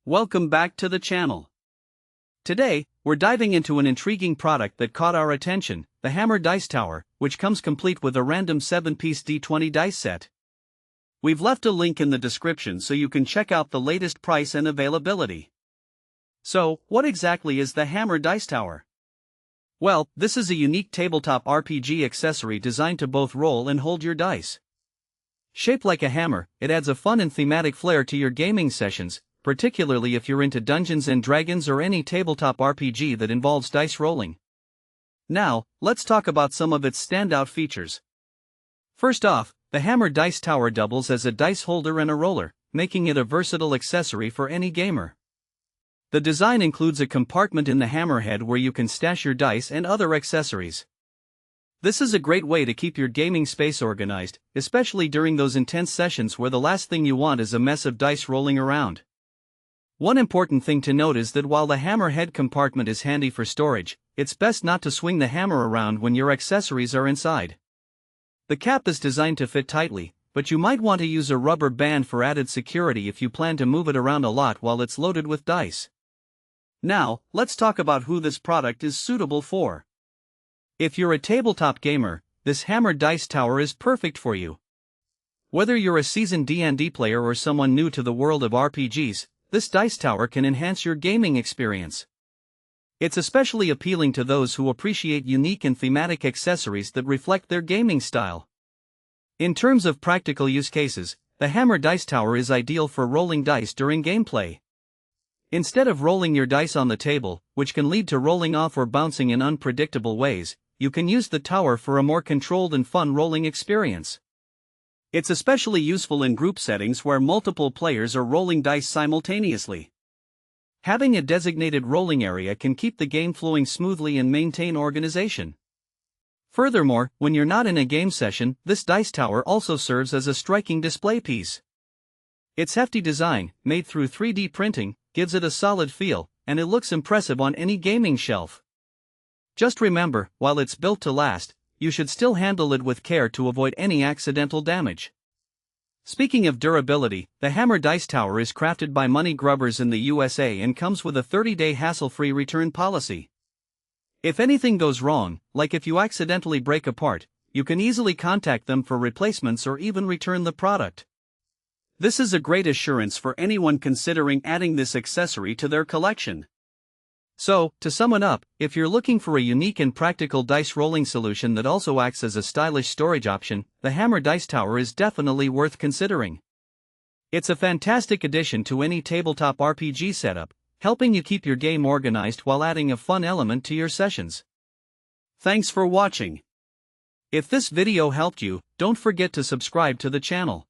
Welcome back to the channel. Today, we're diving into an intriguing product that caught our attention, the Hammer Dice Tower, which comes complete with a random 7-piece D20 dice set. We've left a link in the description so you can check out the latest price and availability. So, what exactly is the Hammer Dice Tower? Well, this is a unique tabletop RPG accessory designed to both roll and hold your dice. Shaped like a hammer, it adds a fun and thematic flair to your gaming sessions, particularly if you're into Dungeons & Dragons or any tabletop RPG that involves dice rolling. Now, let's talk about some of its standout features. First off, the Hammer Dice Tower doubles as a dice holder and a roller, making it a versatile accessory for any gamer. The design includes a compartment in the hammerhead where you can stash your dice and other accessories. This is a great way to keep your gaming space organized, especially during those intense sessions where the last thing you want is a mess of dice rolling around. One important thing to note is that while the hammerhead compartment is handy for storage, it's best not to swing the hammer around when your accessories are inside. The cap is designed to fit tightly, but you might want to use a rubber band for added security if you plan to move it around a lot while it's loaded with dice. Now, let's talk about who this product is suitable for. If you're a tabletop gamer, this Hammer Dice Tower is perfect for you. Whether you're a seasoned D&D player or someone new to the world of RPGs, this dice tower can enhance your gaming experience. It's especially appealing to those who appreciate unique and thematic accessories that reflect their gaming style. In terms of practical use cases, the Hammer Dice Tower is ideal for rolling dice during gameplay. Instead of rolling your dice on the table, which can lead to rolling off or bouncing in unpredictable ways, you can use the tower for a more controlled and fun rolling experience. It's especially useful in group settings where multiple players are rolling dice simultaneously. Having a designated rolling area can keep the game flowing smoothly and maintain organization. Furthermore, when you're not in a game session, this dice tower also serves as a striking display piece. Its hefty design, made through 3D printing, gives it a solid feel, and it looks impressive on any gaming shelf. Just remember, while it's built to last, you should still handle it with care to avoid any accidental damage. Speaking of durability, the Hammer Dice Tower is crafted by MunnyGrubbers in the USA and comes with a 30-day hassle-free return policy. If anything goes wrong, like if you accidentally break a part, you can easily contact them for replacements or even return the product. This is a great assurance for anyone considering adding this accessory to their collection. So, to sum it up, if you're looking for a unique and practical dice rolling solution that also acts as a stylish storage option, the Hammer Dice Tower is definitely worth considering. It's a fantastic addition to any tabletop RPG setup, helping you keep your game organized while adding a fun element to your sessions. Thanks for watching. If this video helped you, don't forget to subscribe to the channel.